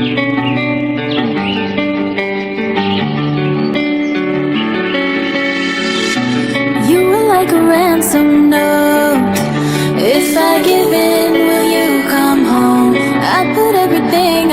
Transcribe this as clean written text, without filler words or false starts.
You were like a ransom note. If I give in, will you come home? I put everything